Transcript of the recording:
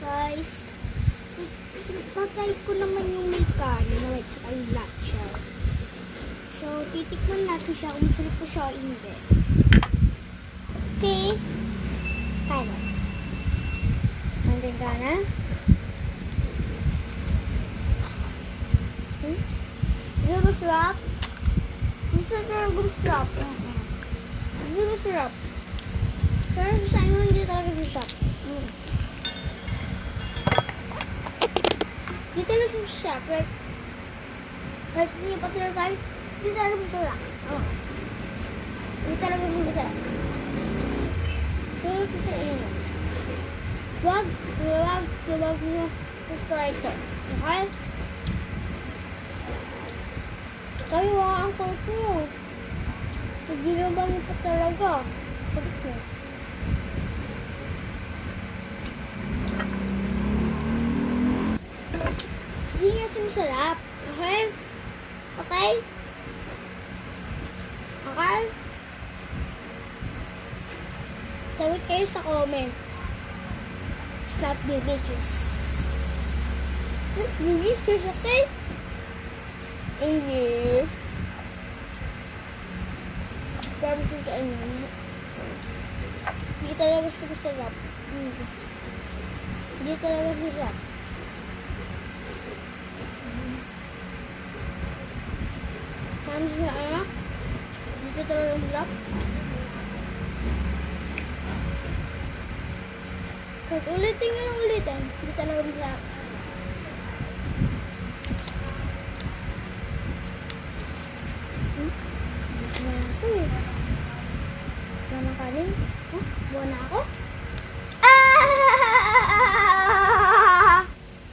Guys, natry ko naman yung may kanin at saka yung latcha. So, titikman natin siya kung masarap po siya o hindi. Okay. Kaya. Nandun ka na? Hindi ba sarap? Hindi talaga sarap. Hindi ba sarap? Pero sa inyo hindi talaga sarap. Hindi talaga sarap. Right? Hindi pa talaga tayo. Hindi talaga masarap. Hindi talaga masarap. Pero sa inyo. Wag nyo try ito. Okay? Kayo ang sarap nyo. Hindi naman nyo pa talaga. Sarap nyo. Hindi nyo ito masarap. Okay? Okay? Okay? Sagot kayo sa comment. It's not delicious. It's delicious, okay? English. Promise ko sa inyo. Hindi talaga siya masarap. Hindi talaga masarap. Saan siya anak? Hindi talaga masarap. Kahit ulitin nga ng ulitin, hindi talaga masarap. Buwan na ako eh. Buwan na kanin? Buwan na ako?